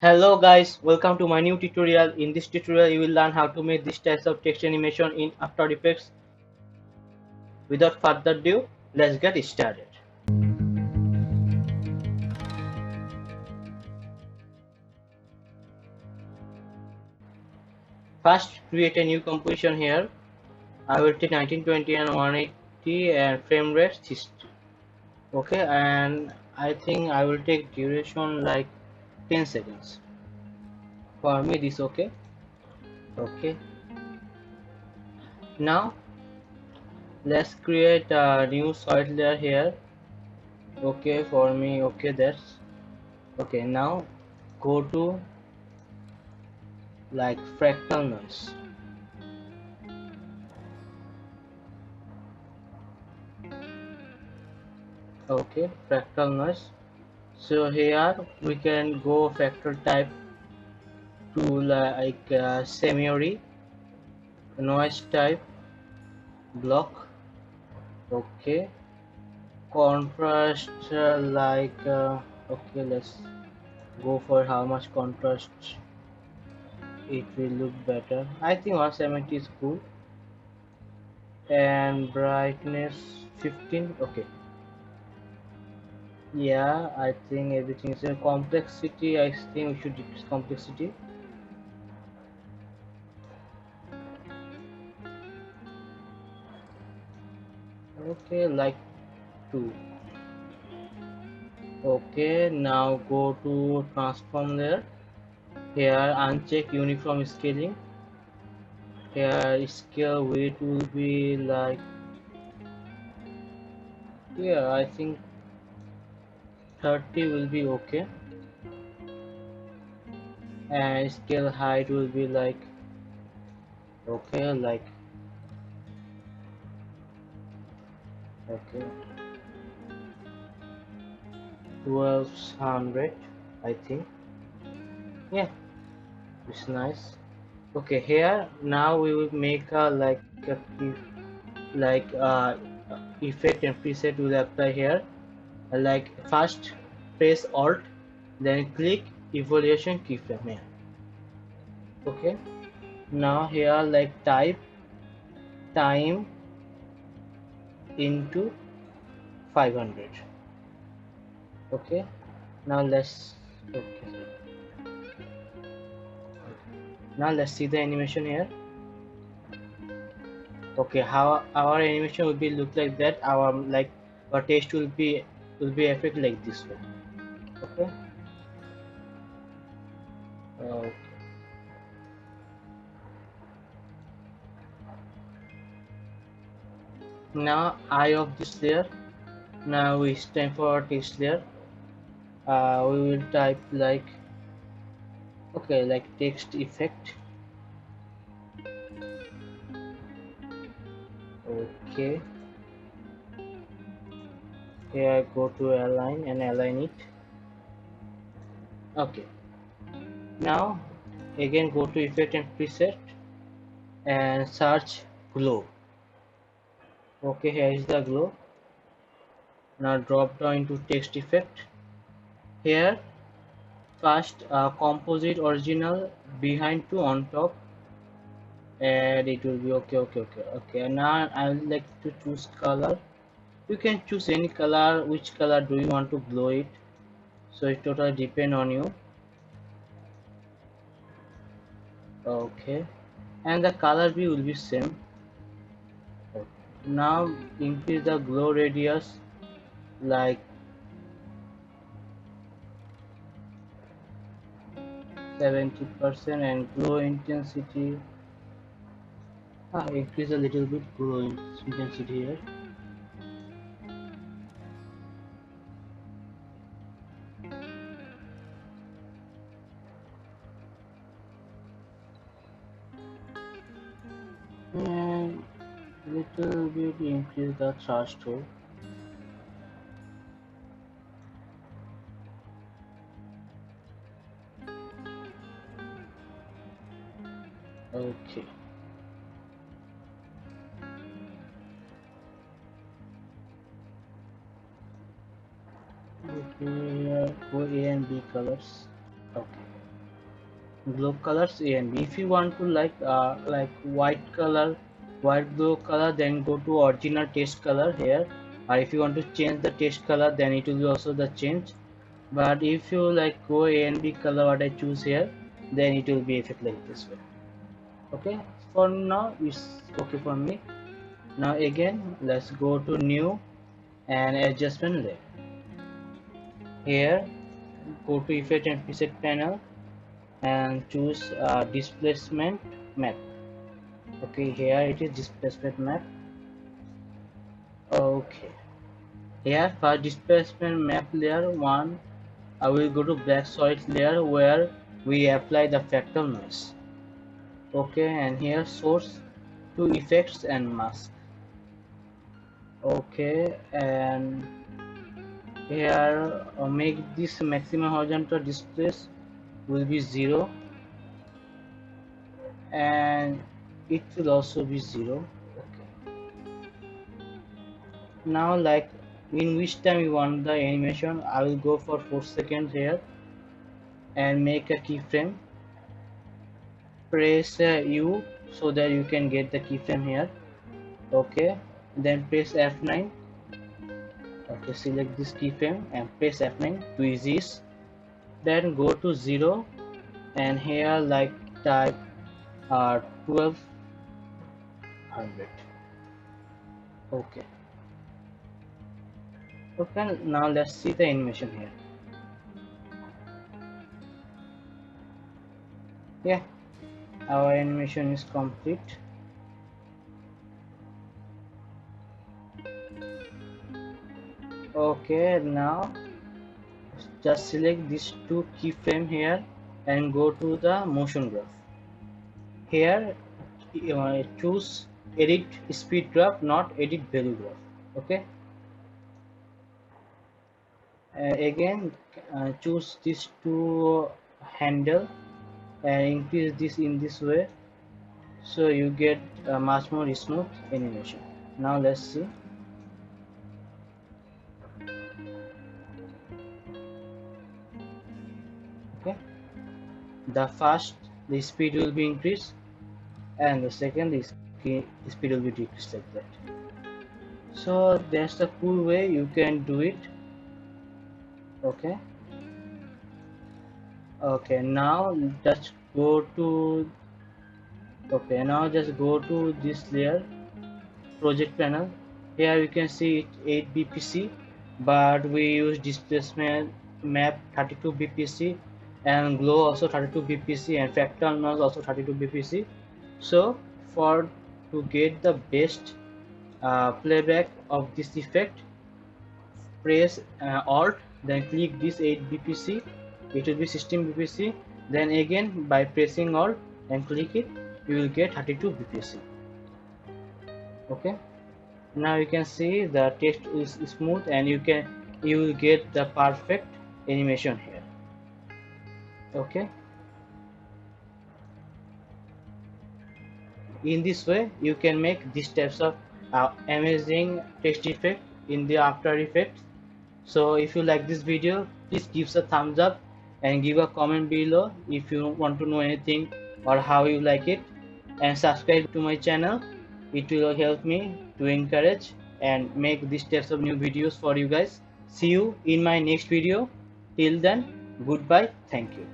Hello guys, welcome to my new tutorial. In this tutorial you will learn how to make these types of text animation in After Effects. Without further ado, let's get started. First, create a new composition here. I will take 1920 and 180 and frame rate 60. Okay, and I think I will take duration like 10 seconds. For me this okay. Okay, now let's create a new solid layer here. Okay, for me okay, that's okay. Now go to like fractal noise. Okay, fractal noise. So here we can go factor type to like semi noise type block. Okay, contrast okay, let's go for how much contrast it will look better. I think 170 is cool, and brightness 15. Okay, yeah, I think everything is a complexity. I think we should decrease complexity. Okay, like 2. Okay, now go to transform layer. Here uncheck uniform scaling. Here scale weight will be like, yeah, I think 30 will be okay, and scale height will be like, okay, like, okay, 1200, I think. Yeah, it's nice. Okay, here now we will make a like effect and preset will apply here. Like first press Alt, then click evaluation keyframe here. Okay, now here like type time into 500. Okay, now let's, okay, now let's see the animation here. Okay, how our animation will be look like that. Our like our text will be effect like this way. Okay. Uh, Now eye of this layer. Now it's time for our text layer. We will type like, okay, like text effect. Okay, here I go to align and align it. Okay, now again go to effect and preset and search glow. Okay, here is the glow. Now drop down into text effect. Here first composite original behind to on top, and it will be okay. And now I would like to choose color. You can choose any color. Which color do you want to glow it? So it totally depend on you. Okay, and the color B will be same. Now increase the glow radius like 70% and glow intensity. Increase a little bit glow intensity here. And little bit increase the threshold. Okay. Okay, go A and B colors. Okay. glow colors A and B. If you want to like white color, white glow color, then go to original text color here. Or if you want to change the text color, then it will be also the change. But if you like go A and B color what I choose here, then it will be effect like this way. Okay, for now it's okay for me. Now again let's go to new and adjustment layer. Here go to effect and preset panel and choose displacement map. Okay, here it is displacement map. Okay, here for displacement map layer 1 I will go to black solid layer where we apply the fractal noise. Okay, and here source to effects and mask. Okay, and here make this maximum horizontal displace will be 0 and it will also be 0. Okay, now like in which time you want the animation, I will go for 4 seconds here and make a keyframe. Press U so that you can get the keyframe here. Okay, then press F9. Okay, select this keyframe and press F9 to ease. Then go to 0 and here like type 1200. Okay, okay, now let's see the animation here. Yeah, our animation is complete. Okay, now just select these two keyframe here and go to the motion graph. Here choose edit speed graph, not edit value graph. Okay, again choose these two handle and increase this in this way so you get a much more smooth animation. Now let's see. Okay, the first the speed will be increased and the second the speed will be decreased like that. So that's the cool way you can do it. Okay, okay, now just go to this layer project panel. Here you can see it 8 bpc, but we use displacement map 32 bpc and glow also 32 bpc and fractal noise also 32 bpc. So for to get the best playback of this effect, press alt, then click this 8 bpc, it will be 16 bpc, then again by pressing alt and click it, you will get 32 bpc. Okay, now you can see the text is smooth and you will get the perfect animation here. Okay, in this way you can make these types of amazing text effect in the After Effects. So if you like this video, please give us a thumbs up and give a comment below if you want to know anything or how you like it, and subscribe to my channel. It will help me to encourage and make these types of new videos for you guys. See you in my next video. Till then, goodbye. Thank you.